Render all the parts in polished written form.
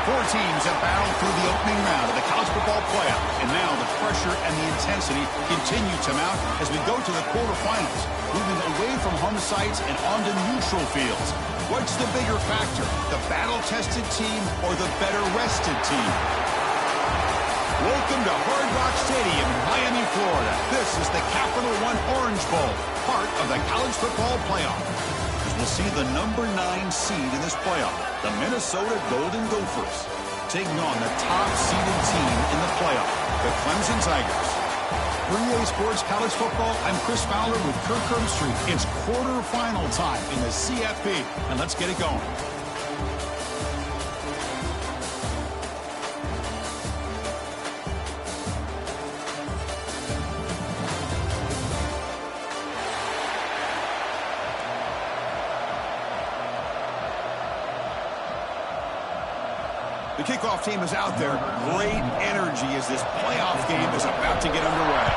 Four teams have battled through the opening round of the college football playoff, and now the pressure and the intensity continue to mount as we go to the quarterfinals, moving away from home sites and onto neutral fields. What's the bigger factor, the battle-tested team or the better-rested team? Welcome to Hard Rock Stadium in Miami, Florida. This is the Capital One Orange Bowl, part of the college football playoff. As we'll see the number 9 seed in this playoff, the Minnesota Golden Gophers, taking on the top-seeded team in the playoff, the Clemson Tigers. For EA Sports College Football, I'm Chris Fowler with Kirk Herbstreit. It's quarterfinal time in the CFP, and let's get it going. The kickoff team is out there. Great energy as this playoff game is about to get underway.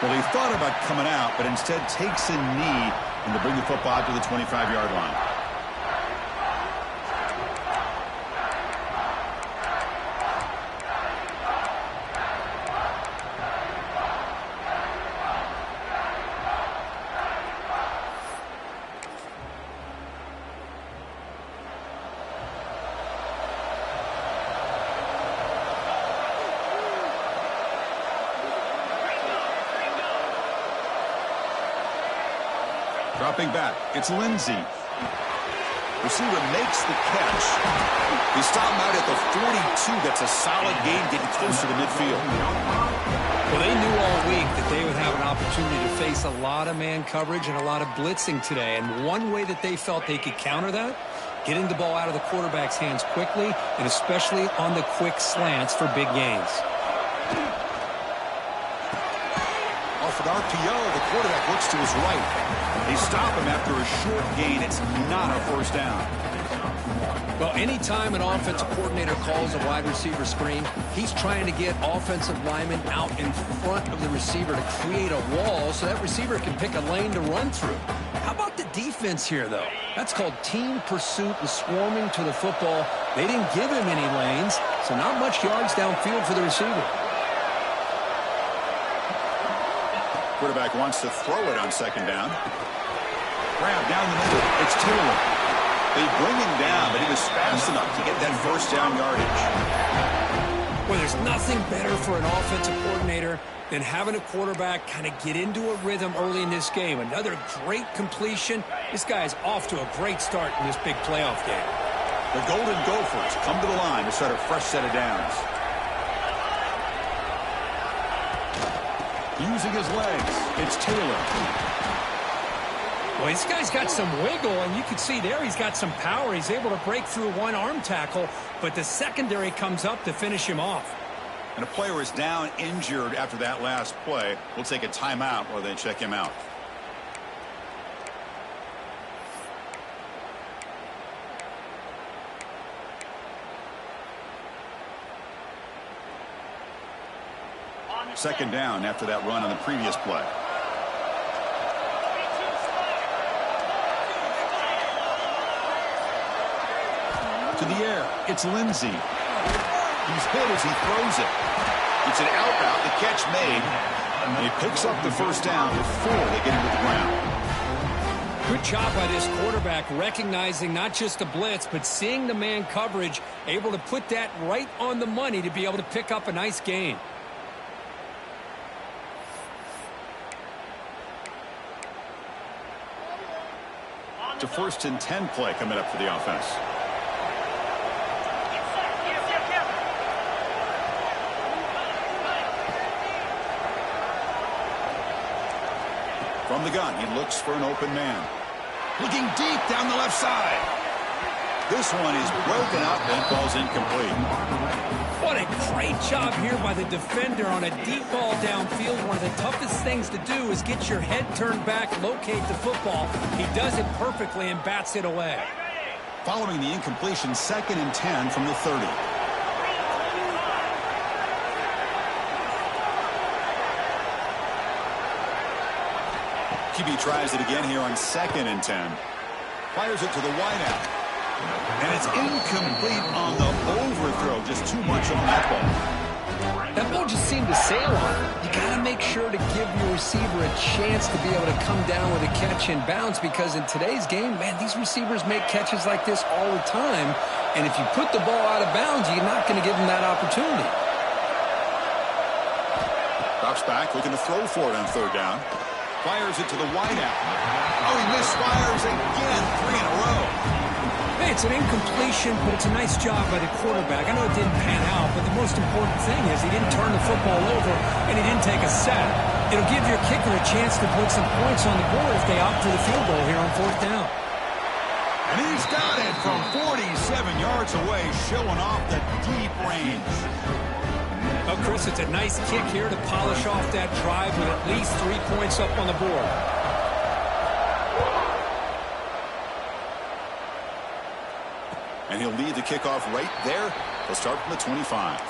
Well, he thought about coming out, but instead takes a knee and to bring the football to the 25-yard line. Dropping back, it's Lindsey. Receiver makes the catch. They stop him out at the 42. That's a solid gain, getting closer to midfield. Well, they knew all week that they would have an opportunity to face a lot of man coverage and a lot of blitzing today. And one way that they felt they could counter that, getting the ball out of the quarterback's hands quickly, and especially on the quick slants for big gains. Off an RPO, the quarterback looks to his right. They stop him after a short gain. It's not a first down. Well, anytime an offensive coordinator calls a wide receiver screen, he's trying to get offensive linemen out in front of the receiver to create a wall so that receiver can pick a lane to run through. How about the defense here, though? That's called team pursuit and swarming to the football. They didn't give him any lanes, so not much yards downfield for the receiver. Quarterback wants to throw it on second down. Grab down the middle. It's Taylor. They bring him down, but he was fast enough to get that first down yardage. Well, there's nothing better for an offensive coordinator than having a quarterback kind of get into a rhythm early in this game. Another great completion. This guy is off to a great start in this big playoff game. The Golden Gophers come to the line to start a fresh set of downs. Using his legs, it's Taylor. Well, this guy's got some wiggle, and you can see there he's got some power. He's able to break through one arm tackle, but the secondary comes up to finish him off. And a player is down injured after that last play. We'll take a timeout while they check him out. Second down after that run on the previous play. To the air, it's Lindsey. He's hit as he throws it. It's an out route, the catch made. And he picks up the first down before they get him to the ground. Good job by this quarterback recognizing not just the blitz, but seeing the man coverage, able to put that right on the money to be able to pick up a nice gain. It's a 1st and 10 play coming up for the offense. From the gun, he looks for an open man. Looking deep down the left side. This one is broken up and falls incomplete. What a great job here by the defender on a deep ball downfield. One of the toughest things to do is get your head turned back, locate the football. He does it perfectly and bats it away. Following the incompletion, 2nd and 10 from the 30. QB tries it again here on 2nd and 10. Fires it to the wideout. And it's incomplete on the overthrow. Just too much on that ball. That ball just seemed to sail on it. You got to make sure to give your receiver a chance to be able to come down with a catch and bounce, because in today's game, man, these receivers make catches like this all the time. And if you put the ball out of bounds, you're not going to give them that opportunity. Drops back, looking to throw for it on 3rd down. Fires it to the wideout. Oh, he misfires again, 3 in a row. Hey, it's an incompletion, but it's a nice job by the quarterback. I know it didn't pan out, but the most important thing is he didn't turn the football over and he didn't take a sack. It'll give your kicker a chance to put some points on the board if they opt for the field goal here on 4th down. And he's got it from 47 yards away, showing off the deep range. Oh, Chris, it's a nice kick here to polish off that drive with at least 3 points up on the board. And he'll lead the kickoff right there. He'll start from the 25.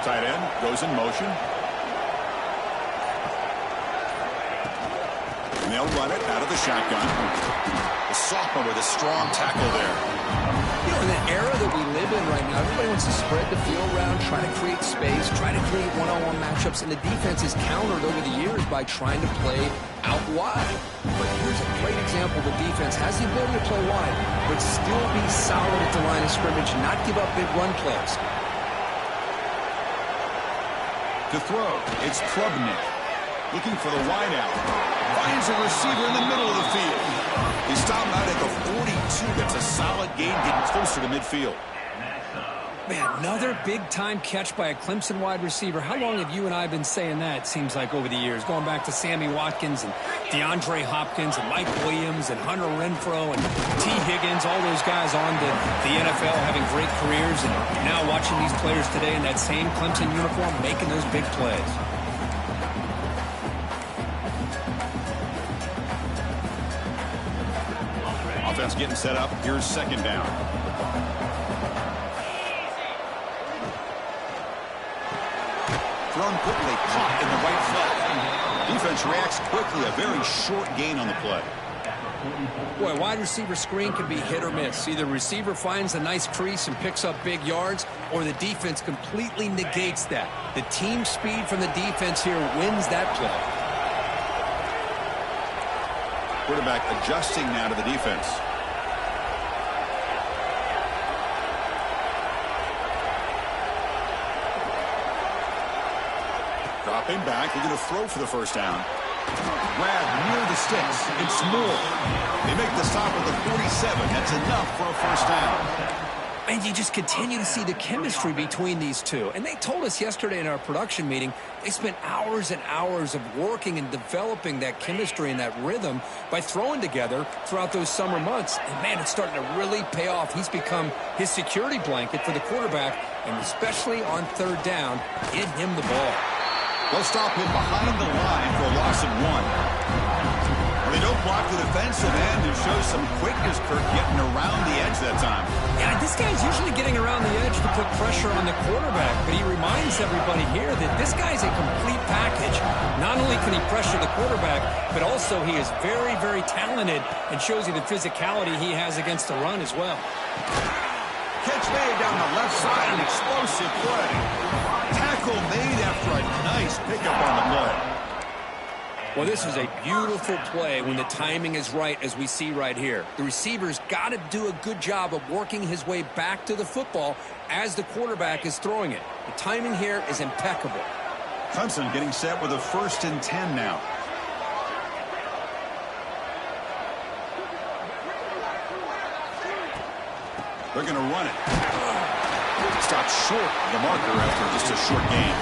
Tight end goes in motion. And they'll run it out of the shotgun. The sophomore with a strong tackle there. You know, in the era that we live in right now, everybody wants to spread the field around, try to create space, try to create one-on-one matchups, and the defense is countered over the years by trying to play out wide. But here's a great example. The defense has the ability to play wide, but still be solid at the line of scrimmage and not give up big run plays. To throw, it's Klubnik. Looking for the wideout. Finds a receiver in the middle of the field. He stopped out at the 42. That's a solid gain, getting closer to midfield. Man, another big-time catch by a Clemson wide receiver. How long have you and I been saying that, it seems like, over the years? Going back to Sammy Watkins and DeAndre Hopkins and Mike Williams and Hunter Renfrow and T. Higgins, all those guys on to the NFL having great careers, and now watching these players today in that same Clemson uniform making those big plays. Offense getting set up. Here's 2nd down. Thrown quickly, caught in the right foot. Defense reacts quickly. A very short gain on the play. Boy, wide receiver screen can be hit or miss. Either receiver finds a nice crease and picks up big yards, or the defense completely negates that. The team speed from the defense here wins that play. Quarterback adjusting now to the defense. Dropping back, looking to throw for the 1st down. Grab near the sticks. It's Moore. They make the stop at the 47. That's enough for a 1st down. And you just continue to see the chemistry between these two. And they told us yesterday in our production meeting, they spent hours and hours of working and developing that chemistry and that rhythm by throwing together throughout those summer months. And, man, it's starting to really pay off. He's become his security blanket for the quarterback, and especially on 3rd down, get him the ball. They'll stop him behind the line for a loss of 1. They don't block the defensive end and show some quickness, Kirk, getting around the edge that time. Yeah, this guy's usually getting around the edge to put pressure on the quarterback, but he reminds everybody here that this guy's a complete package. Not only can he pressure the quarterback, but also he is very, very talented and shows you the physicality he has against the run as well. Catch made down the left side, an explosive play. Tackle made after a nice pickup on the play. Well, this is a beautiful play when the timing is right, as we see right here. The receiver's got to do a good job of working his way back to the football as the quarterback is throwing it. The timing here is impeccable. Clemson getting set with a 1st and 10 now. They're going to run it. Stopped short of the marker after just a short gain.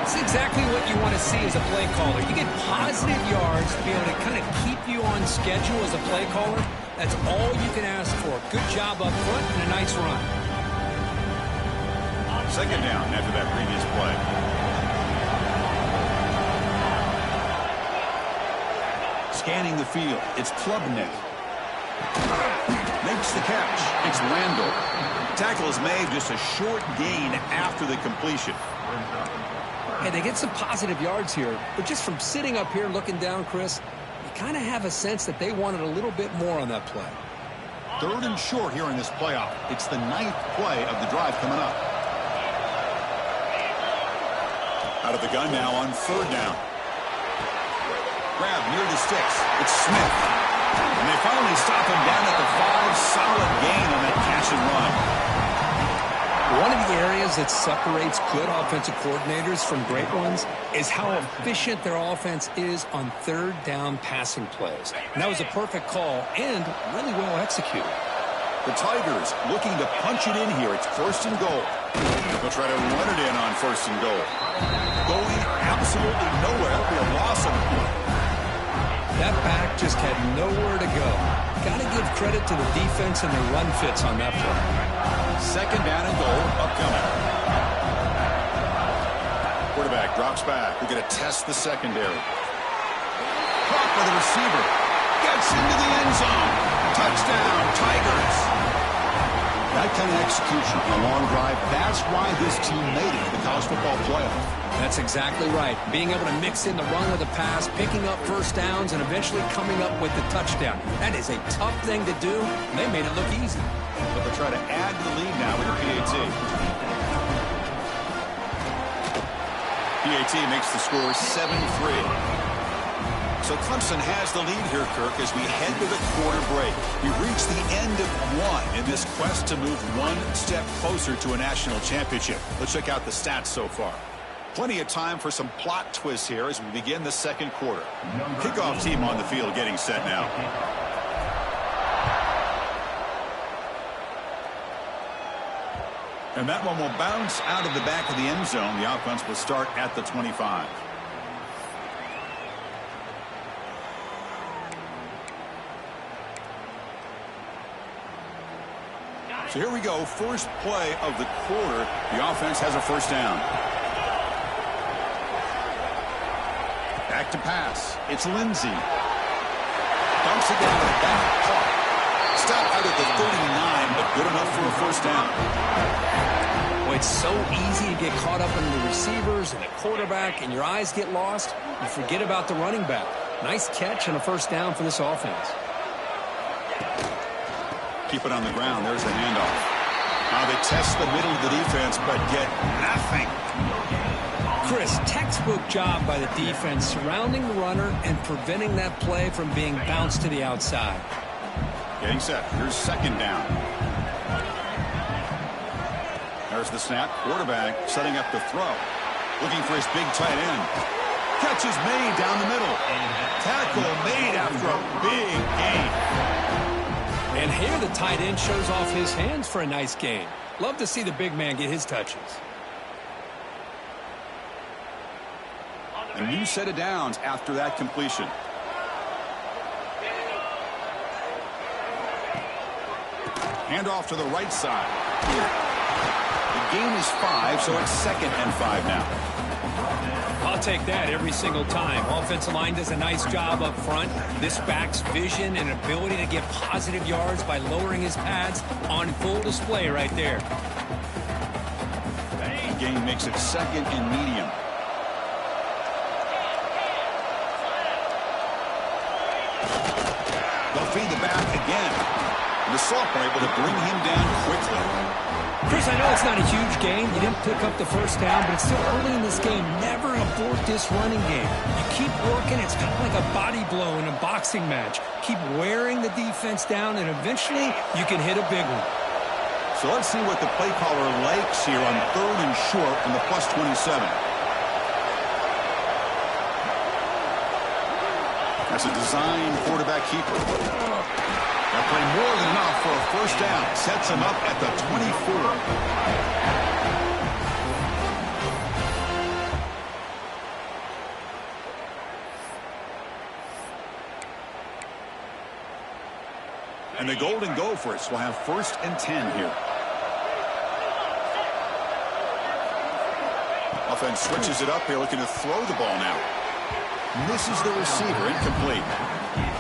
It's exactly what you want to see as a play caller. You get positive yards to be able to kind of keep you on schedule as a play caller. That's all you can ask for. Good job up front and a nice run. Second down after that previous play. Scanning the field, it's Klubnik. Makes the catch. It's Randall. Tackle is made, just a short gain after the completion. Hey, they get some positive yards here, but just from sitting up here looking down, Chris, you kind of have a sense that they wanted a little bit more on that play. Third and short here in this playoff. It's the 9th play of the drive coming up. Out of the gun now on third down. Grab near the sticks. It's Smith. And they finally stop him down at the 5. Solid gain on that catch and run. One of the areas that separates good offensive coordinators from great ones is how efficient their offense is on third down passing plays. And that was a perfect call and really well executed. The Tigers looking to punch it in here. It's first and goal. They'll try to run it in on first and goal. Going absolutely nowhere. That'll be a loss of a play. That back just had nowhere to go. Got to give credit to the defense and their run fits on that play. Second down and goal upcoming. Quarterback drops back. We're going to test the secondary. Caught by the receiver. Gets into the end zone. Touchdown, Tigers. That kind of execution on a long drive, that's why this team made it to the college football playoff. That's exactly right. Being able to mix in the run with the pass, picking up first downs, and eventually coming up with the touchdown. That is a tough thing to do, and they made it look easy. But they'll try to add to the lead now with the PAT. PAT makes the score 7-3. So Clemson has the lead here, Kirk, as we head to the quarter break. We've reached the end of one in this quest to move one step closer to a national championship. Let's check out the stats so far. Plenty of time for some plot twists here as we begin the second quarter. Kickoff team on the field getting set now. And that one will bounce out of the back of the end zone. The offense will start at the 25. So here we go. First play of the quarter. The offense has a first down. Back to pass. It's Lindsey. Dumps it down to the back. Caught. Stop out at the 39, but good enough for a first down. Well, it's so easy to get caught up in the receivers and the quarterback, and your eyes get lost. You forget about the running back. Nice catch and a first down for this offense. Keep it on the ground. There's the handoff. Now they test the middle of the defense, but get nothing. Chris, textbook job by the defense surrounding the runner and preventing that play from being bounced to the outside. Getting set. Here's second down. There's the snap. Quarterback setting up the throw. Looking for his big tight end. Catch is made down the middle. Tackle made after a big gain. And here the tight end shows off his hands for a nice gain. Love to see the big man get his touches. A new set of downs after that completion. Hand off to the right side. The gain is 5, so it's 2nd and 5 now. I'll take that every single time. Offensive line does a nice job up front. This back's vision and ability to get positive yards by lowering his pads on full display right there. The gain makes it 2nd and medium. They'll feed the back again. And the sophomore able to bring him down quickly. Chris, I know it's not a huge game. You didn't pick up the first down, but it's still early in this game. Never abort this running game. You keep working. It's kind of like a body blow in a boxing match. Keep wearing the defense down, and eventually you can hit a big one. So let's see what the play caller likes here on 3rd and short from the plus 27. That's a design quarterback keeper. That play more than enough for a first down. Sets him up at the 24. And the Golden Gophers will have 1st and 10 here. Offense switches it up here, looking to throw the ball now. Misses the receiver, incomplete.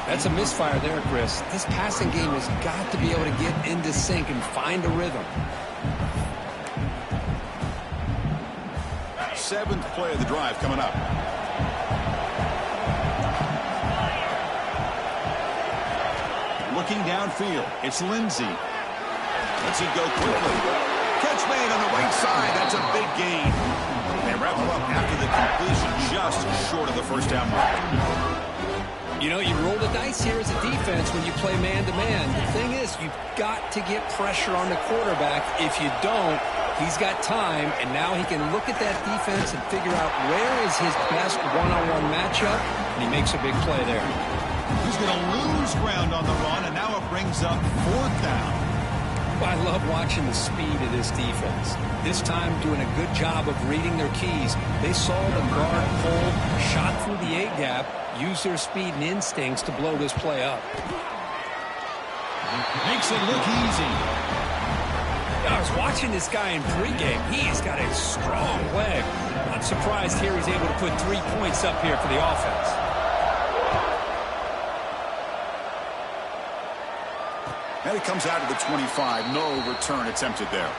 That's a misfire there, Chris. This passing game has got to be able to get into sync and find a rhythm. 7th play of the drive coming up. Looking downfield, it's Lindsey. Lets it go quickly. Catch made on the right side. That's a big gain. They wrap him up after the completion, just short of the 1st down mark. You know, you roll the dice here as a defense when you play man-to-man. The thing is, you've got to get pressure on the quarterback. If you don't, he's got time, and now he can look at that defense and figure out where is his best one-on-one matchup, and he makes a big play there. He's going to lose ground on the run, and now it brings up 4th down. I love watching the speed of this defense. This time doing a good job of reading their keys. They saw the guard pull, shot through the A-gap, used their speed and instincts to blow this play up. Makes it look easy. I was watching this guy in pregame. He has got a strong leg. Not surprised here he's able to put 3 points up here for the offense. And it comes out to the 25. No return attempted there.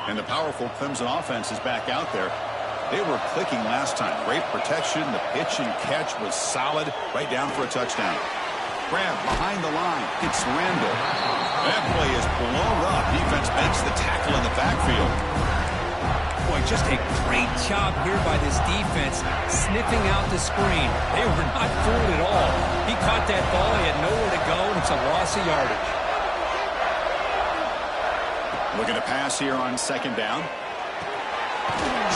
And the powerful Clemson offense is back out there. They were clicking last time. Great protection. The pitch and catch was solid. Right down for a touchdown. Grab behind the line. It's Randall. That play is blown up. Defense makes the tackle in the backfield. Boy, just a great job here by this defense, sniffing out the screen. They were not fooled at all. He caught that ball. He had nowhere to go, and it's a loss of yardage. Looking to pass here on 2nd down.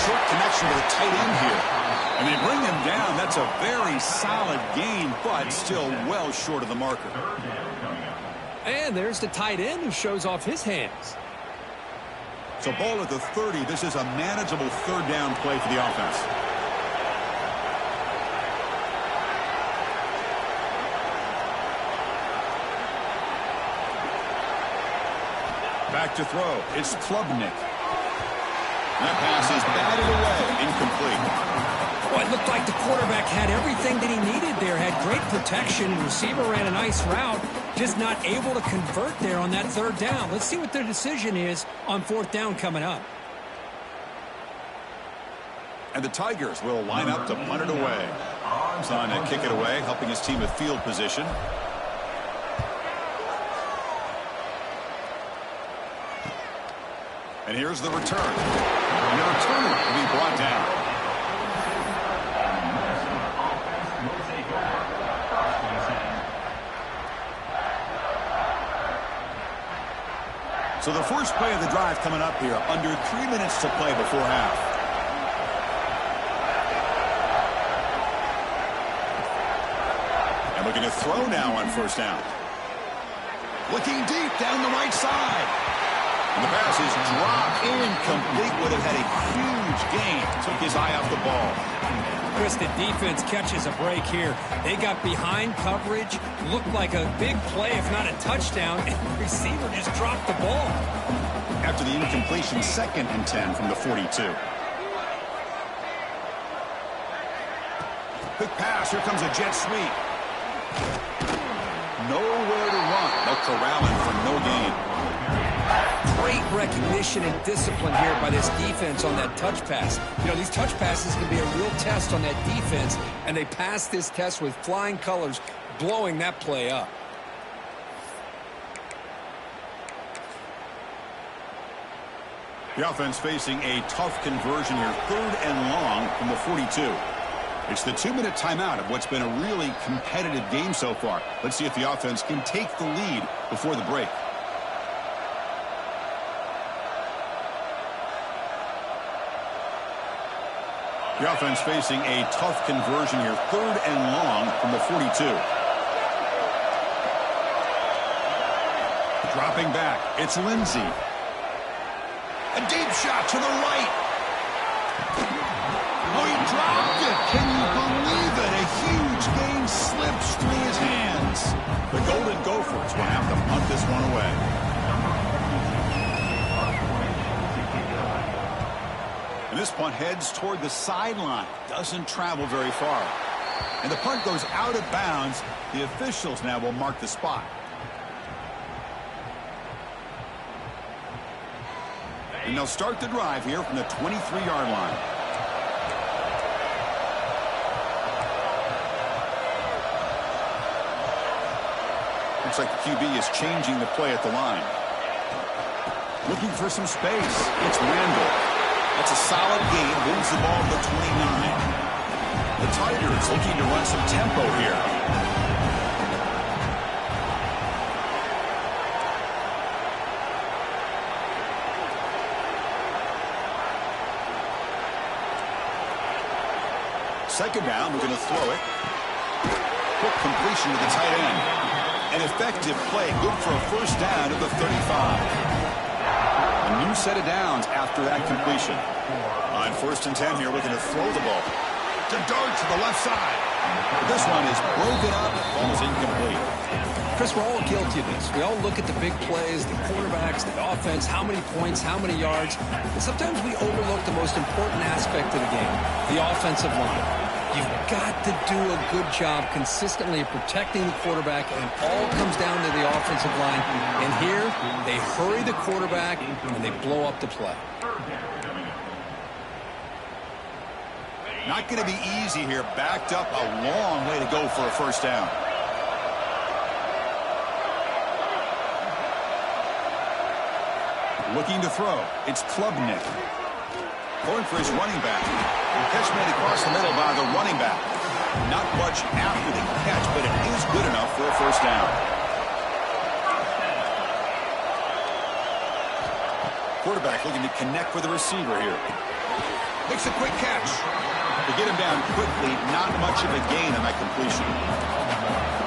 Short connection to the tight end here. And they bring him down. That's a very solid gain, but still well short of the marker. And there's the tight end who shows off his hands. So ball at the 30. This is a manageable 3rd down play for the offense. Back to throw. It's Klubnik. That pass is batted away. Incomplete. Well, it looked like the quarterback had everything that he needed there. Had great protection. The receiver ran a nice route. Just not able to convert there on that 3rd down. Let's see what their decision is on 4th down coming up. And the Tigers will line up to punt it away. Son to kick it away, helping his team with field position. And here's the return. And the returner will be brought down. So the first play of the drive coming up here. Under 3 minutes to play before half. And looking to throw now on 1st down. Looking deep down the right side. And the pass is dropped incomplete. Would have had a huge gain. Took his eye off the ball. Chris, the defense catches a break here. They got behind coverage. Looked like a big play, if not a touchdown. And the receiver just dropped the ball. After the incompletion, 2nd and 10 from the 42. Quick pass. Here comes a jet sweep. Nowhere to run. They'll corral him for no gain. Great recognition and discipline here by this defense on that touch pass. You know, these touch passes can be a real test on that defense, and they passed this test with flying colors, blowing that play up. The offense facing a tough conversion here. 3rd and long from the 42. It's the 2-minute timeout of what's been a really competitive game so far. Let's see if the offense can take the lead before the break. The offense facing a tough conversion here. 3rd and long from the 42. Dropping back. It's Lindsey. A deep shot to the right. Oh, he dropped it. Can you believe it? A on the way. And this punt heads toward the sideline. Doesn't travel very far. And the punt goes out of bounds. The officials now will mark the spot. And they'll start the drive here from the 23-yard line. Looks like the QB is changing the play at the line. Looking for some space. It's Randall. That's a solid gain. Moves the ball to the 29. The Tigers looking to run some tempo here. Second down, we're going to throw it. Quick completion to the tight end. An effective play, good for a first down at the 35. A new set of downs after that completion. On 1st and 10 here, we're going to throw the ball. To dart to the left side. This one is broken up. Ball's incomplete. Chris, we're all guilty of this. We all look at the big plays, the quarterbacks, the offense, how many points, how many yards. And sometimes we overlook the most important aspect of the game, the offensive line. You've got to do a good job consistently of protecting the quarterback, and it all comes down to the offensive line. And here, they hurry the quarterback, and they blow up the play. Not going to be easy here. Backed up a long way to go for a first down. Looking to throw. It's Klubnik. Going for his running back. Catch made across the middle by the running back. Not much after the catch, but it is good enough for a first down. Quarterback looking to connect with the receiver here. Makes a quick catch. To get him down quickly, not much of a gain on that completion.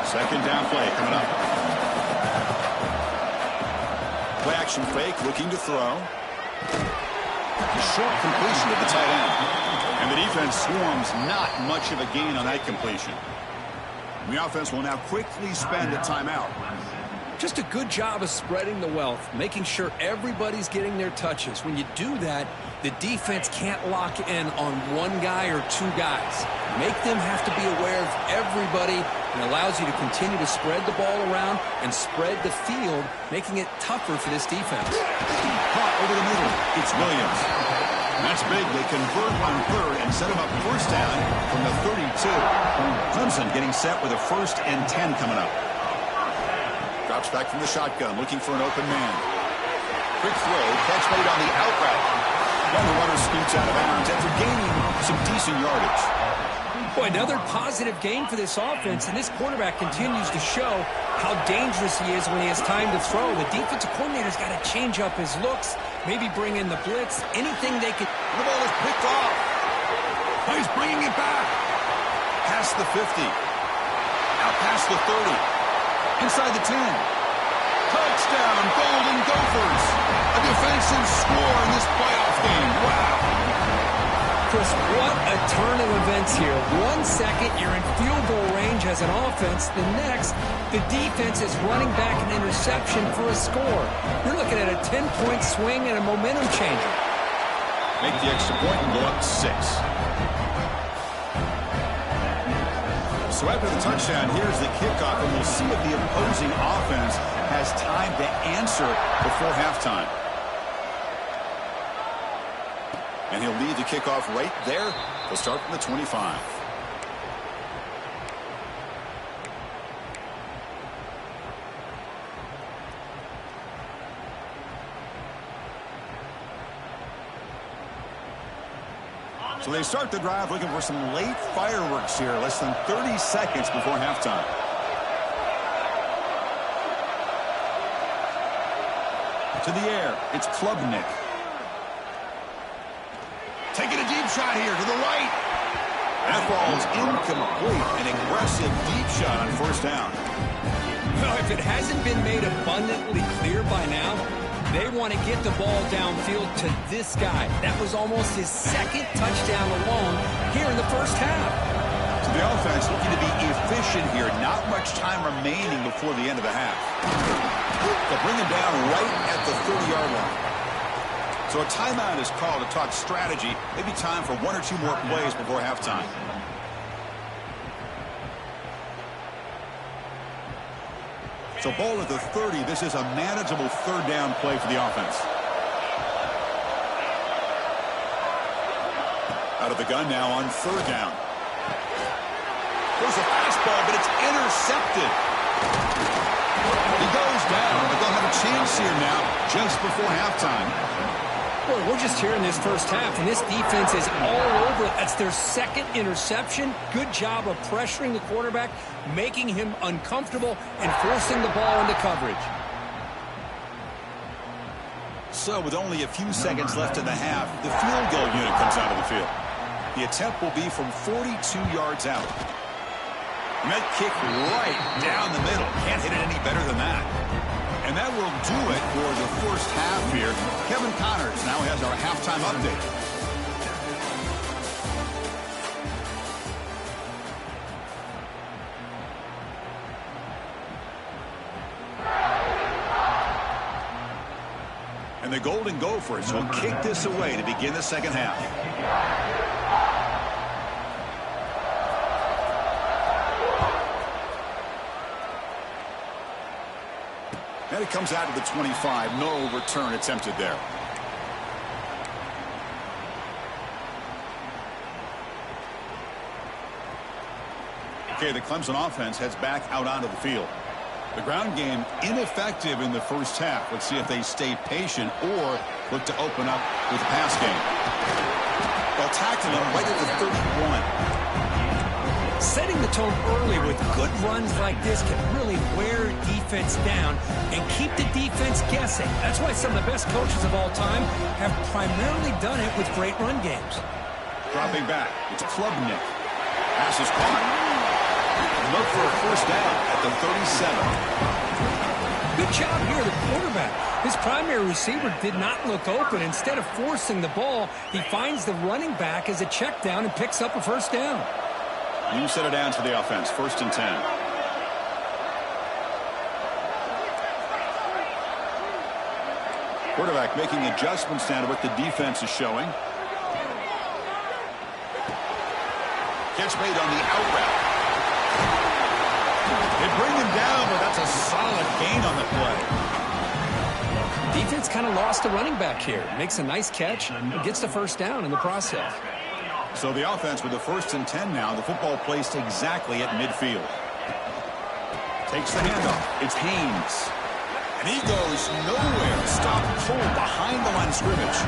Second down play coming up. Play action fake, looking to throw. A short completion to the tight end. And the defense swarms, not much of a gain on that completion. The offense will now quickly spend a timeout. Just a good job of spreading the wealth, making sure everybody's getting their touches. When you do that, the defense can't lock in on one guy or two guys. Make them have to be aware of everybody, and allows you to continue to spread the ball around and spread the field, making it tougher for this defense. Caught over the middle. It's Williams. That's big. They convert on third and set him up first down from the 32. Clemson getting set with a 1st and 10 coming up. Drops back from the shotgun, looking for an open man. Quick throw, catch made on the out route. And the runner scoots out of bounds after gaining some decent yardage. Boy, another positive gain for this offense, and this quarterback continues to show how dangerous he is when he has time to throw. The defensive coordinator's got to change up his looks, maybe bring in the blitz, anything they can. The ball is picked off. He's bringing it back. Past the 50. Out past the 30. Inside the 10. Touchdown, Golden Gophers. A defensive score in this playoff game. Wow. Chris, what a turn of events here. 1 second, you're in field goal range as an offense. The next, the defense is running back an interception for a score. You're looking at a 10-point swing and a momentum changer. Make the extra point and go up 6. So after the touchdown, here's the kickoff, and we'll see if the opposing offense has time to answer before halftime. And he'll lead the kickoff right there. They'll start from the 25. So they start the drive looking for some late fireworks here. Less than 30 seconds before halftime. To the air, it's Klubnik. Taking a deep shot here to the right. That ball's incomplete. An aggressive deep shot on first down. Well, if it hasn't been made abundantly clear by now, they want to get the ball downfield to this guy. That was almost his second touchdown alone here in the first half. So the offense looking to be efficient here. Not much time remaining before the end of the half. They'll bring him down right at the 30-yard line. So a timeout is called to talk strategy. Maybe time for one or two more plays before halftime. So ball at the 30. This is a manageable third down play for the offense. Out of the gun now on third down. There's a fastball, but it's intercepted. He goes down, but they'll have a chance here now just before halftime. Well, we're just here in this first half, and this defense is all over it. That's their second interception. Good job of pressuring the quarterback, making him uncomfortable, and forcing the ball into coverage. So with only a few seconds left in the half, the field goal unit comes out of the field. The attempt will be from 42 yards out. And that kick right down the middle. Can't hit it any better than that. And that will do it for the first half here. Kevin Connors now has our halftime update. And the Golden Gophers will kick this away to begin the second half. And it comes out to the 25. No return attempted there. Okay, the Clemson offense heads back out onto the field. The ground game ineffective in the first half. Let's see if they stay patient or look to open up with the pass game. They'll tackle him right at the 31. Setting the tone early with good runs like this can really wear defense down and keep the defense guessing. That's why some of the best coaches of all time have primarily done it with great run games. Dropping back, it's Klubnik. Pass is caught. Look for a first down at the 37. Good job here, the quarterback. His primary receiver did not look open. Instead of forcing the ball, he finds the running back as a check down and picks up a first down. You set it down to the offense, 1st and 10. Quarterback making adjustments now to what the defense is showing. Catch made on the out route. They bring him down, but that's a solid gain on the play. Defense kind of lost the running back here. Makes a nice catch and gets the first down in the process. So the offense with the 1st and 10 now. The football placed exactly at midfield. Takes the handoff. It's Haynes. And he goes nowhere. Stop pulled behind the line of scrimmage.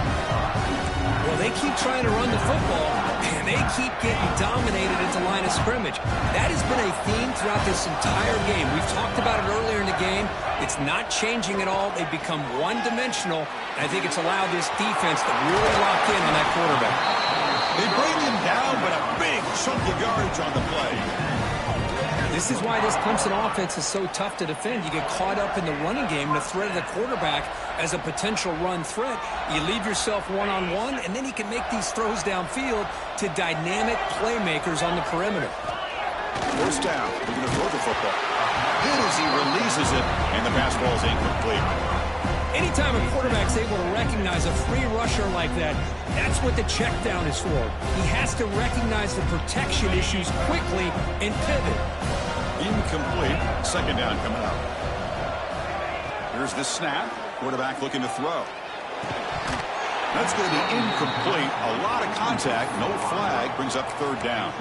Well, they keep trying to run the football, and they keep getting dominated at the line of scrimmage. That has been a theme throughout this entire game. We've talked about it earlier in the game. It's not changing at all. They've become one-dimensional, and I think it's allowed this defense to really lock in on that quarterback. They bring him down, but a big chunk of yardage on the play. This is why this Clemson offense is so tough to defend. You get caught up in the running game, the threat of the quarterback as a potential run threat. You leave yourself one-on-one, and then he can make these throws downfield to dynamic playmakers on the perimeter. First down. We're going to throw the football. Good as he releases it, and the pass ball is incomplete. Anytime a quarterback's able to recognize a free rusher like that, that's what the check down is for. He has to recognize the protection issues quickly and pivot. Incomplete. Second down coming up. Here's the snap. Quarterback looking to throw. That's going to be incomplete. A lot of contact. No flag. Brings up third down.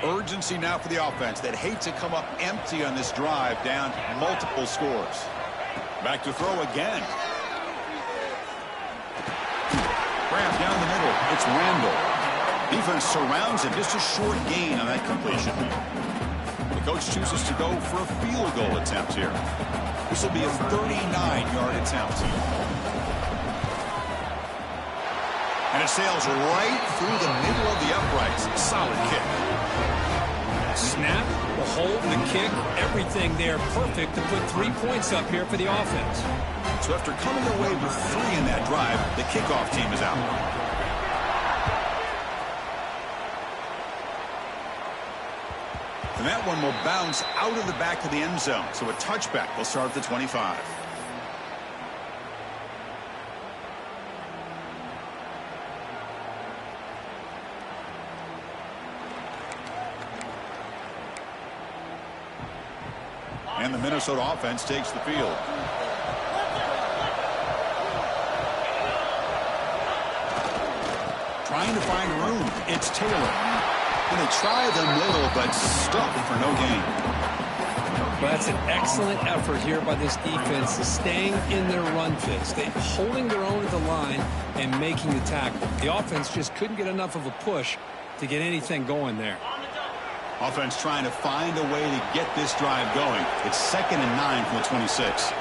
Urgency now for the offense that hate to come up empty on this drive, down multiple scores. Back to throw again. Grab down the middle. It's Randall. Defense surrounds him. Just a short gain on that completion. The coach chooses to go for a field goal attempt here. This will be a 39-yard attempt. And it sails right through the middle of the uprights. Solid kick. Snap, the hold, the kick, everything there perfect to put 3 points up here for the offense. So after coming away with 3 in that drive, the kickoff team is out. And that one will bounce out of the back of the end zone. So a touchback will start at the 25. And the Minnesota offense takes the field. Trying to find room. It's Taylor. And they try the middle, but stuffed for no gain. Well, that's an excellent effort here by this defense, staying in their run fix. They're holding their own at the line and making the tackle. The offense just couldn't get enough of a push to get anything going there. Offense trying to find a way to get this drive going. It's 2nd and 9 from the 26.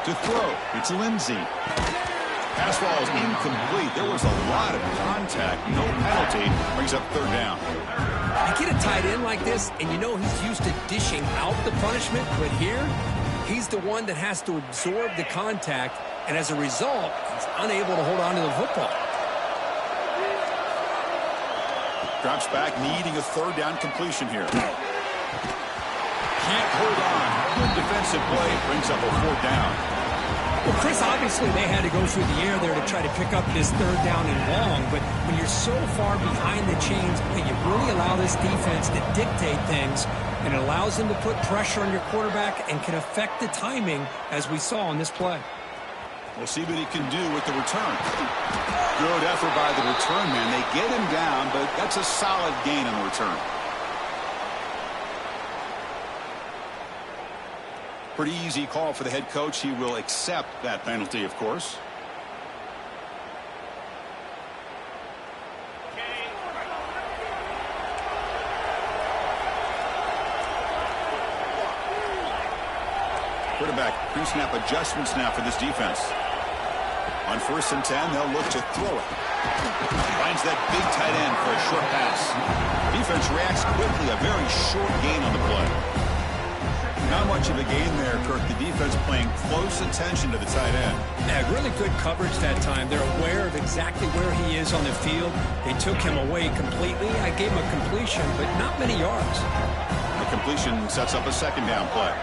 To throw, it's Lindsey. Pass ball is incomplete. There was a lot of contact. No penalty. Brings up 3rd down. You get a tight end like this, and you know he's used to dishing out the punishment, but here, he's the one that has to absorb the contact, and as a result, he's unable to hold on to the football. Drops back, needing a 3rd down completion here. Can't hold on. Good defensive play. Brings up a 4th down. Well, Chris, obviously they had to go through the air there to try to pick up this 3rd down and long, but when you're so far behind the chains, you really allow this defense to dictate things, and it allows them to put pressure on your quarterback and can affect the timing, as we saw on this play. We'll see what he can do with the return. Good effort by the return man. They get him down, but that's a solid gain on the return. Pretty easy call for the head coach. He will accept that penalty, of course. Quarterback pre-snap adjustments now for this defense. On 1st and 10, they'll look to throw it. Finds that big tight end for a short pass. Defense reacts quickly. A very short gain on the play. Not much of a gain there, Kirk. The defense paying close attention to the tight end. Yeah, really good coverage that time. They're aware of exactly where he is on the field. They took him away completely. I gave him a completion, but not many yards. The completion sets up a 2nd down play.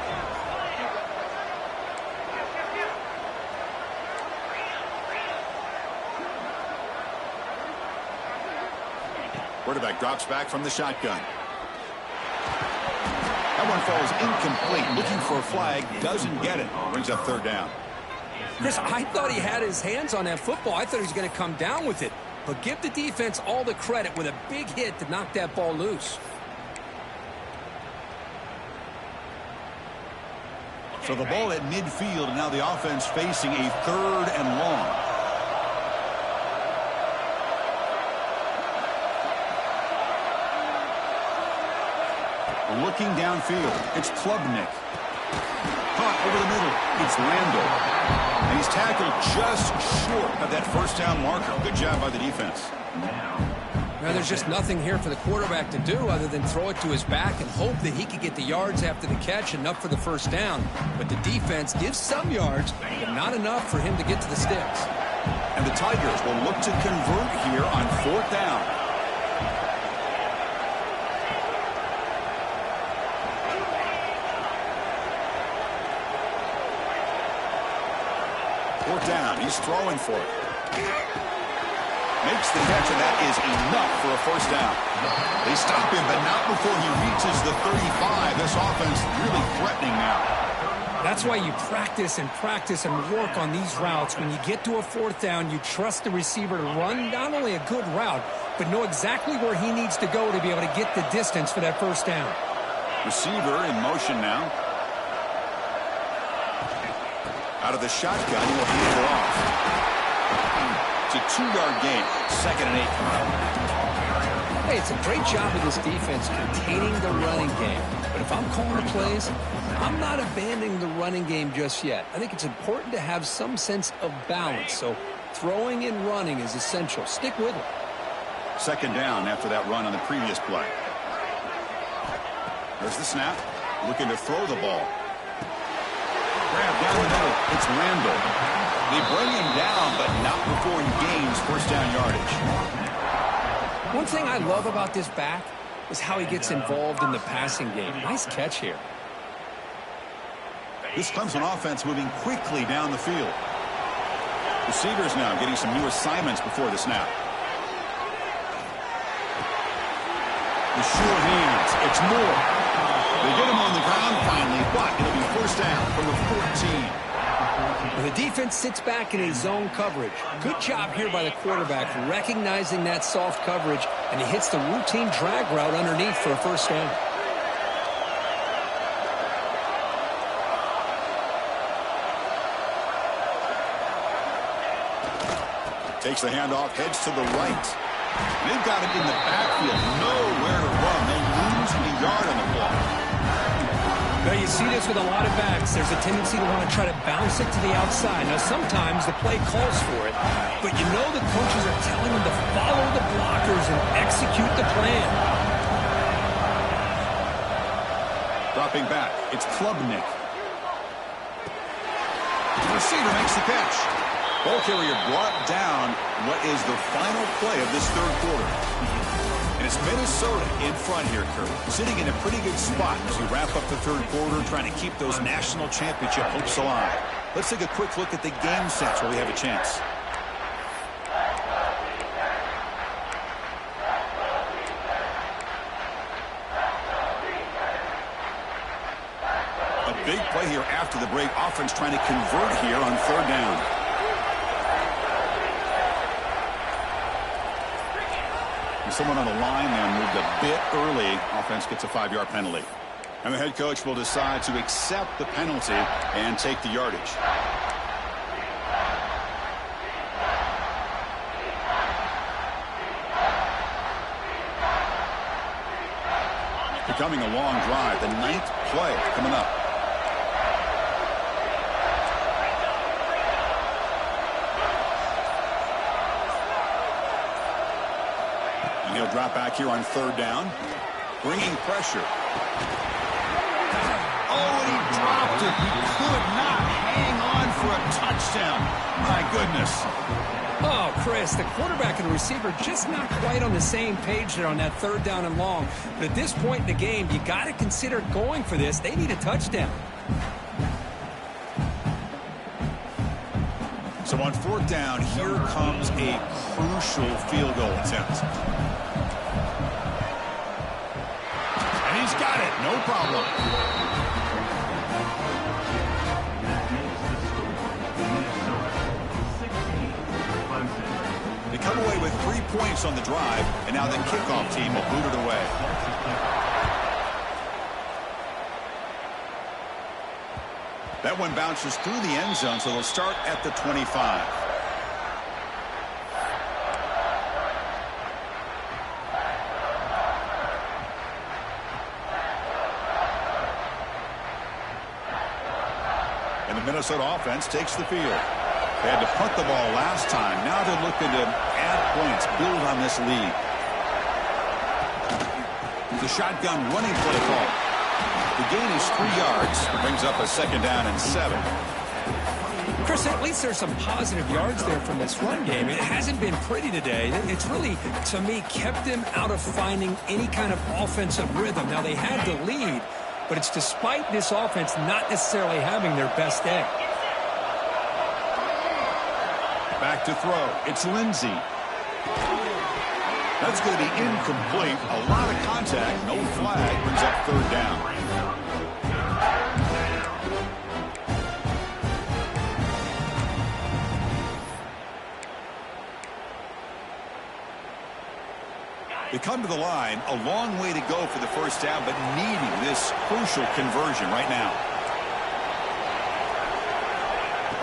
Quarterback drops back from the shotgun. That one falls incomplete. Looking for a flag. Doesn't get it. Brings up 3rd down. Chris, I thought he had his hands on that football. I thought he was going to come down with it. But give the defense all the credit with a big hit to knock that ball loose. So the ball at midfield, and now the offense facing a 3rd and long. Looking downfield, it's Klubnik. Caught over the middle, it's Randall. And he's tackled just short of that 1st down marker. Good job by the defense. Now, there's just nothing here for the quarterback to do other than throw it to his back and hope that he could get the yards after the catch, enough for the 1st down. But the defense gives some yards, but not enough for him to get to the sticks. And the Tigers will look to convert here on 4th down. Down. He's throwing for it. Makes the catch, and that is enough for a 1st down. They stop him, but not before he reaches the 35. This offense really threatening now. That's why you practice and work on these routes. When you get to a 4th down, you trust the receiver to run not only a good route, but know exactly where he needs to go to be able to get the distance for that 1st down. Receiver in motion now. Out of the shotgun, he will hand it off. It's a 2-yard gain. 2nd and 8. Hey, it's a great job of this defense containing the running game. But if I'm calling the plays, I'm not abandoning the running game just yet. I think it's important to have some sense of balance. So throwing and running is essential. Stick with it. 2nd down after that run on the previous play. There's the snap. Looking to throw the ball. Grab down the middle. It's Randall. They bring him down, but not before he gains 1st down yardage. One thing I love about this back, is how he gets involved in the passing game. Nice catch here. This Clemson offense moving quickly down the field. Receivers now getting some new assignments before the snap. The sure hands. It's Moore. They get him on the ground finally, but it'll be first down from the 14. The defense sits back in a zone coverage. Good job here by the quarterback recognizing that soft coverage, and he hits the routine drag route underneath for a first down. Takes the handoff, heads to the right. They've got it in the backfield. Nowhere to run. They lose a yard on the ball. Now you see this with a lot of backs. There's a tendency to want to try to bounce it to the outside. Now sometimes the play calls for it, but you know the coaches are telling them to follow the blockers and execute the plan. Dropping back, it's Klubnik. The receiver makes the catch. Ball carrier brought down what is the final play of this third quarter. And it's Minnesota in front here, Kurt. Sitting in a pretty good spot as we wrap up the third quarter, trying to keep those national championship hopes alive. Let's take a quick look at the game sets where we have a chance. A big play here after the break. Offense trying to convert here on third down. Someone on the line there moved a bit early. Offense gets a 5-yard penalty. And the head coach will decide to accept the penalty and take the yardage. Becoming a long drive. The 9th play coming up. He'll drop back here on third down, bringing pressure. Oh, and he dropped it. He could not hang on for a touchdown. My goodness. Oh, Chris, the quarterback and the receiver just not quite on the same page there on that third down and long. But at this point in the game, you got to consider going for this. They need a touchdown. So on fourth down, here comes a crucial field goal attempt. He's got it. No problem. They come away with 3 points on the drive, and now the kickoff team will boot it away. That one bounces through the end zone, so they'll start at the 25. Minnesota offense takes the field. They had to punt the ball last time. Now they're looking to add points, build on this lead. The shotgun running play call. The gain is 3 yards. Brings up a second down and 7. Chris, at least there's some positive yards there from this run game. It hasn't been pretty today. It's really, to me, kept them out of finding any kind of offensive rhythm. Now, they had the lead, but it's despite this offense not necessarily having their best day. Back to throw. It's Lindsey. That's going to be incomplete. A lot of contact. No flag. Brings up third down. They come to the line, a long way to go for the first down, but needing this crucial conversion right now.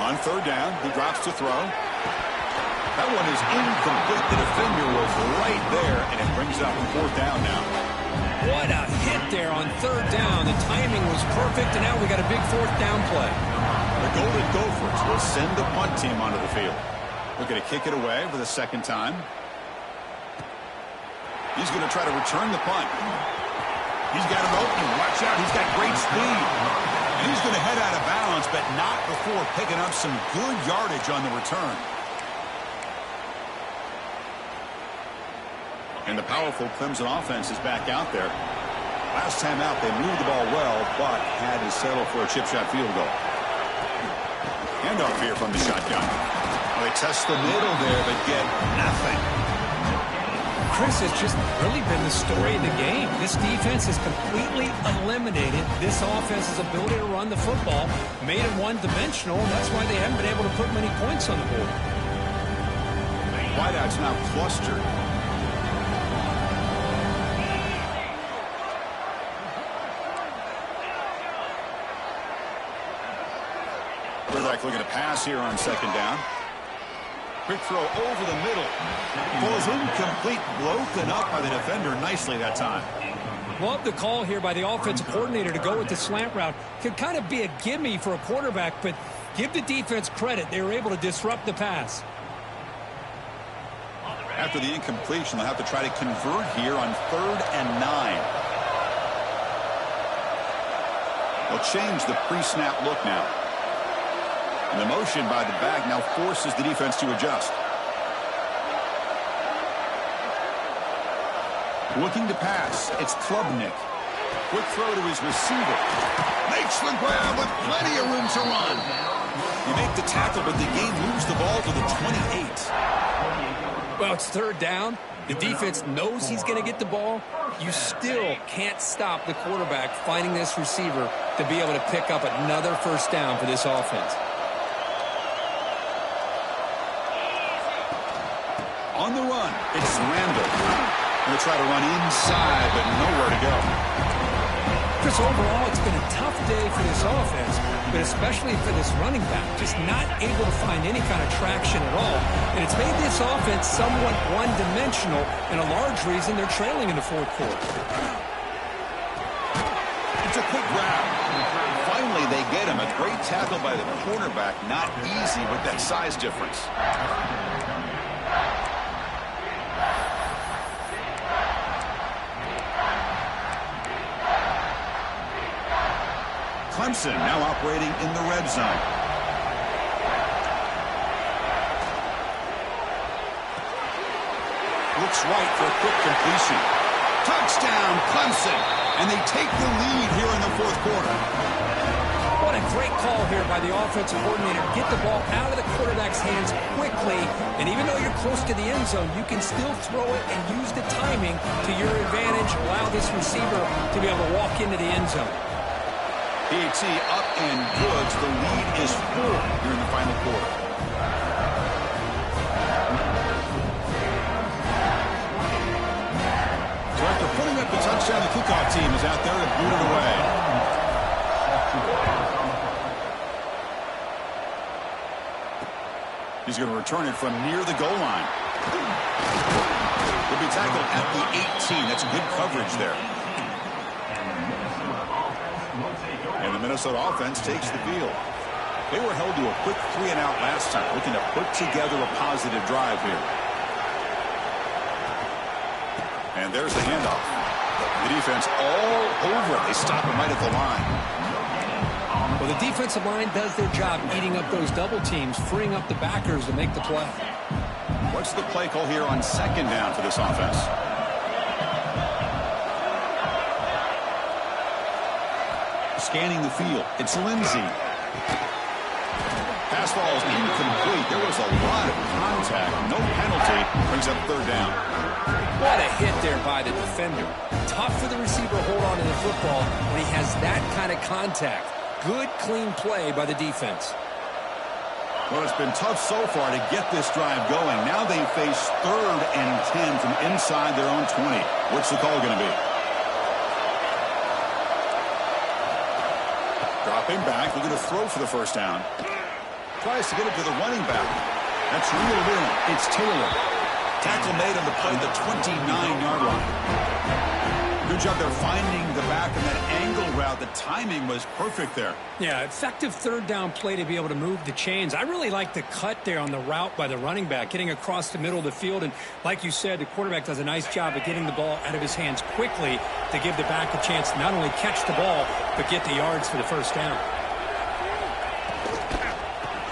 On third down, he drops to throw. That one is incomplete. The defender was right there, and it brings up fourth down now. What a hit there on third down. The timing was perfect, and now we got a big fourth down play. The Golden Gophers will send the punt team onto the field. We're going to kick it away for the second time. He's going to try to return the punt. He's got it open. Watch out. He's got great speed. And he's going to head out of bounds, but not before picking up some good yardage on the return. And the powerful Clemson offense is back out there. Last time out, they moved the ball well, but had to settle for a chip shot field goal. Handoff here from the shotgun. Well, they test the middle there, but get nothing. Chris, has just really been the story of the game. This defense has completely eliminated this offense's ability to run the football, made it one-dimensional, and that's why they haven't been able to put many points on the board. Wideouts now clustered. Quarterback looking to pass here on second down. Quick throw over the middle. Falls incomplete, broken up by the defender nicely that time. Love the call here by the offensive coordinator to go with the slant route. Could kind of be a gimme for a quarterback, but give the defense credit. They were able to disrupt the pass. After the incompletion, they'll have to try to convert here on 3rd and 9. They'll change the pre-snap look now. And the motion by the back now forces the defense to adjust. Looking to pass. It's Klubnik. Quick throw to his receiver. Makes the grab with plenty of room to run. You make the tackle, but the game moves the ball to the 28. Well, it's 3rd down. The defense knows he's going to get the ball. You still can't stop the quarterback finding this receiver to be able to pick up another 1st down for this offense. On the run, it's Randall. Going to try to run inside, but nowhere to go. Chris, overall, it's been a tough day for this offense, but especially for this running back, just not able to find any kind of traction at all. And it's made this offense somewhat one-dimensional, and a large reason they're trailing in the 4th quarter. It's a quick grab. Finally, they get him. A great tackle by the cornerback. Not easy with that size difference. Clemson now operating in the red zone. Looks right for a quick completion. Touchdown, Clemson. And they take the lead here in the 4th quarter. What a great call here by the offensive coordinator. Get the ball out of the quarterback's hands quickly. And even though you're close to the end zone, you can still throw it and use the timing to your advantage. Allow this receiver to be able to walk into the end zone. PAT up and good. The lead is 4 here in the final quarter. So after putting up the touchdown, the kickoff team is out there to boot it away. He's going to return it from near the goal line. He'll be tackled at the 18. That's good coverage there. And the Minnesota offense takes the field. They were held to a quick 3-and-out last time, looking to put together a positive drive here. And there's the handoff. The defense all over it. They stop him right at the line. Well, the defensive line does their job eating up those double teams, freeing up the backers to make the play. What's the play call here on 2nd down for this offense? Scanning the field. It's Lindsey. Pass ball is incomplete. There was a lot of contact. No penalty. Brings up 3rd down. What a hit there by the defender. Tough for the receiver to hold on to the football when he has that kind of contact. Good, clean play by the defense. Well, it's been tough so far to get this drive going. Now they face 3rd and 10 from inside their own 20. What's the call going to be? Dropping back, looking to throw for the 1st down. Tries to get it to the running back. That's reeled in. It's Taylor. Tackle made on the play at the 29-yard line. Good job there finding the back in that angle route. The timing was perfect there. Yeah, effective 3rd down play to be able to move the chains. I really like the cut there on the route by the running back, getting across the middle of the field. And like you said, the quarterback does a nice job of getting the ball out of his hands quickly to give the back a chance to not only catch the ball, but get the yards for the 1st down.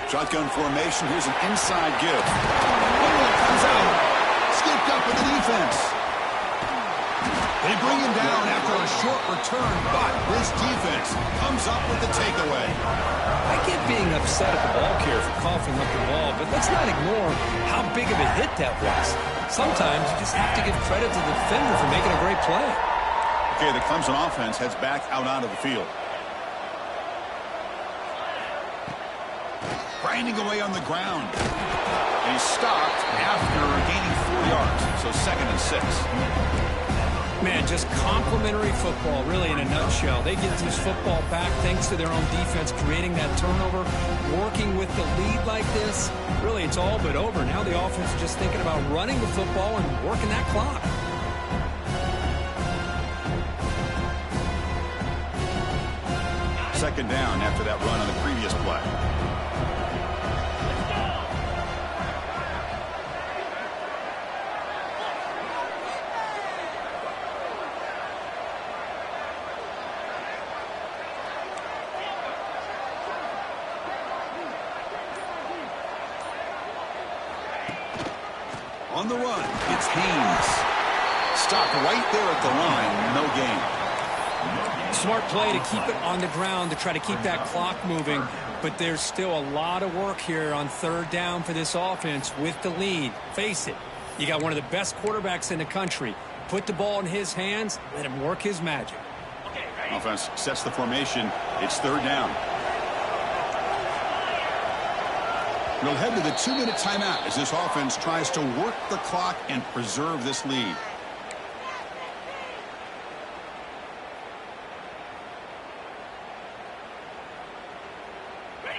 Shotgun formation. Here's an inside give. Oh, it comes out. Scooped up with the defense. They bring him down after a short return, but this defense comes up with the takeaway. I get being upset at the ball carrier for coughing up the ball, but let's not ignore how big of a hit that was. Sometimes you just have to give credit to the defender for making a great play. Okay, the Clemson offense heads back out onto the field. Grinding away on the ground. And he's stopped after gaining 4 yards, so 2nd and 6. Man, just complimentary football, really, in a nutshell. They get this football back thanks to their own defense, creating that turnover, working with the lead like this. Really, it's all but over. Now the offense is just thinking about running the football and working that clock. Second down after that run on the previous play. On the run, it's Haynes. Stopped right there at the line, no gain. Smart play to keep it on the ground to try to keep that clock moving, but there's still a lot of work here on 3rd down for this offense with the lead. Face it, you got one of the best quarterbacks in the country. Put the ball in his hands, let him work his magic. Offense sets the formation. It's 3rd down. We'll head to the 2-minute timeout as this offense tries to work the clock and preserve this lead.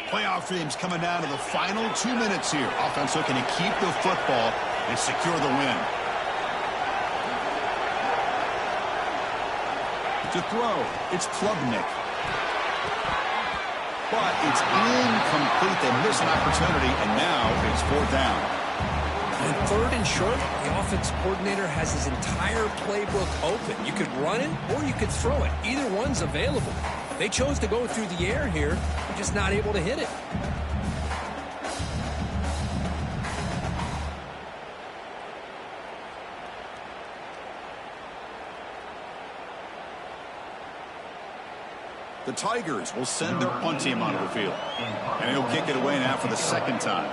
Playoff teams coming down to the final 2 minutes here. Offense looking to keep the football and secure the win. To throw, it's Klubnik. But it's incomplete. They miss an opportunity, and now it's 4th down. On 3rd and short, the offense coordinator has his entire playbook open. You could run it or you could throw it. Either one's available. They chose to go through the air here. They're just not able to hit it. The Tigers will send their punt team onto the field. And he'll kick it away now for the 2nd time.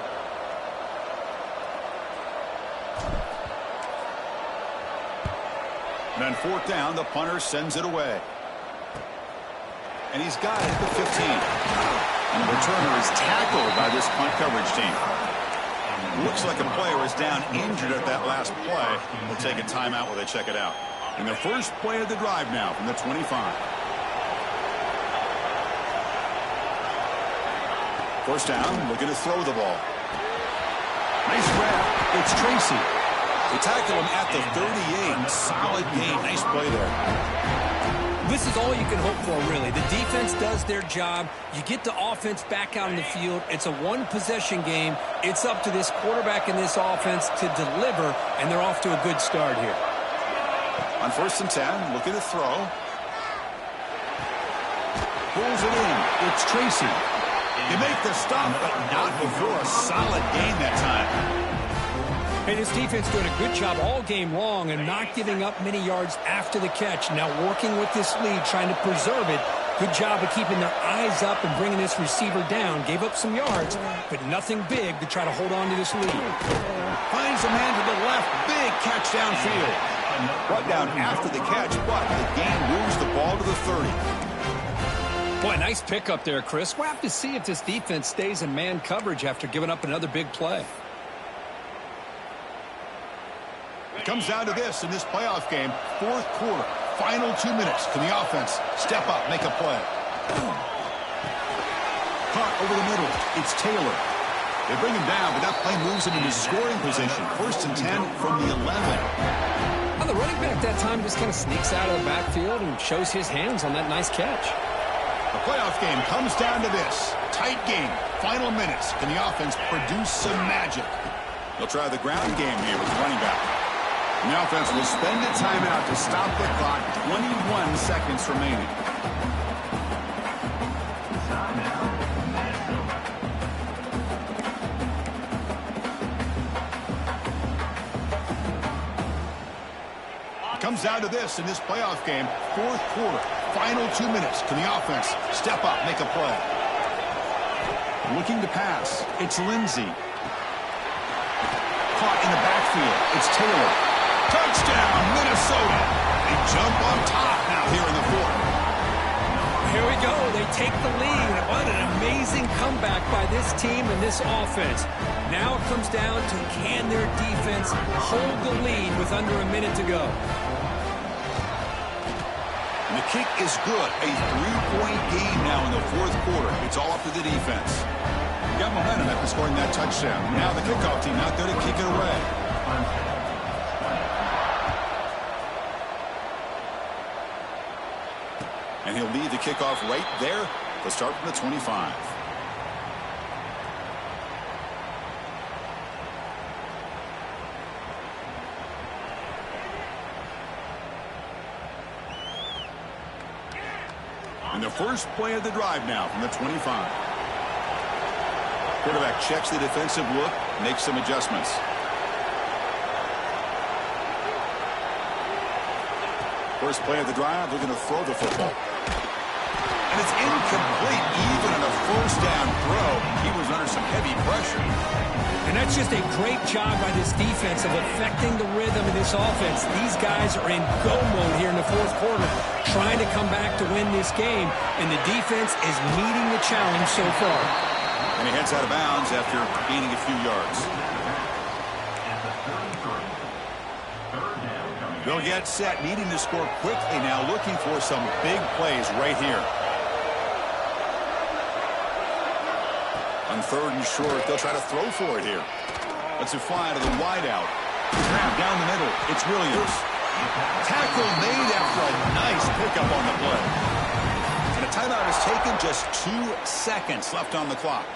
And on 4th down, the punter sends it away. And he's got it at the 15. And the returner is tackled by this punt coverage team. Looks like a player is down injured at that last play. We'll take a timeout while they check it out. And the first play of the drive now from the 25. 1st down, looking to throw the ball. Nice grab. It's Tracy. They tackle him at the 38. Solid gain. Nice play there. This is all you can hope for, really. The defense does their job. You get the offense back out in the field. It's a one-possession game. It's up to this quarterback and this offense to deliver, and they're off to a good start here. On 1st and 10, looking to throw. Pulls it in. It's Tracy. You make the stop, but not before a solid gain that time. Hey, this defense doing a good job all game long and not giving up many yards after the catch. Now working with this lead, trying to preserve it. Good job of keeping their eyes up and bringing this receiver down. Gave up some yards, but nothing big to try to hold on to this lead. Finds a man to the left. Big catch downfield. Brought down after the catch, but the gain moves the ball to the 30. Boy, nice pickup there, Chris. We'll have to see if this defense stays in man coverage after giving up another big play. It comes down to this in this playoff game. 4th quarter, final 2 minutes. Can the offense step up, make a play? Caught over the middle. It's Taylor. They bring him down, but that play moves him into scoring position. 1st and 10 from the 11. Well, the running back that time just kind of sneaks out of the backfield and shows his hands on that nice catch. The playoff game comes down to this. Tight game. Final minutes. Can the offense produce some magic? They'll try the ground game here with the running back. And the offense will spend a timeout to stop the clock. 21 seconds remaining. Comes down to this in this playoff game. Fourth quarter, final 2 minutes. Can the offense step up, make a play? Looking to pass. It's Lindsey. Caught in the backfield. It's Taylor. Touchdown, Minnesota. They jump on top now here in the fourth. Here we go. They take the lead. What an amazing comeback by this team and this offense. Now it comes down to can their defense hold the lead with under a minute to go. And the kick is good. A 3-point game now in the fourth quarter. It's all up to the defense. Got momentum after scoring that touchdown. Now the kickoff team out there to kick it away. And he'll lead the kickoff right there to start from the 25. And the first play of the drive now from the 25. Quarterback checks the defensive look, makes some adjustments. First play of the drive, they're going to throw the football. And it's incomplete, even on a first down throw. He was under some heavy pressure. And that's just a great job by this defense of affecting the rhythm of this offense. These guys are in go mode here in the fourth quarter, trying to come back to win this game, and the defense is meeting the challenge so far. And he heads out of bounds after gaining a few yards. They'll get set, needing to score quickly now, looking for some big plays right here. On third and short, they'll try to throw for it here. Let's it fly to the wideout. Grab down the middle. It's Williams. Tackle made after a nice pickup on the play. And a timeout is taken, just 2 seconds left on the clock.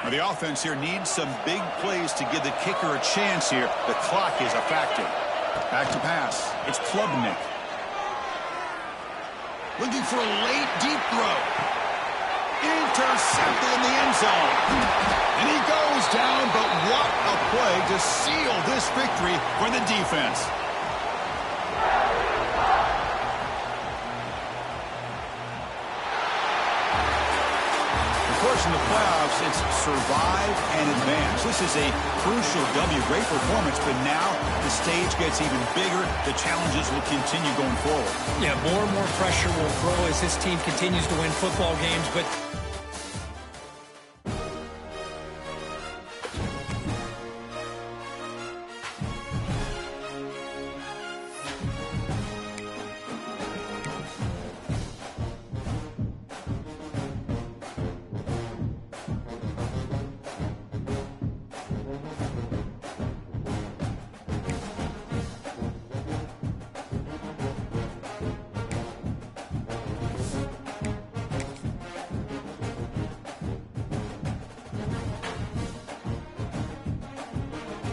Now the offense here needs some big plays to give the kicker a chance here. The clock is a factor. Back to pass. It's Klubnik. Looking for a late, deep throw. Intercepted in the end zone. And he goes down, but what a play to seal this victory for the defense. Of course, in the playoffs, it's survive and advance. This is a crucial W. Great performance, but now the stage gets even bigger. The challenges will continue going forward. Yeah, more and more pressure will grow as this team continues to win football games, but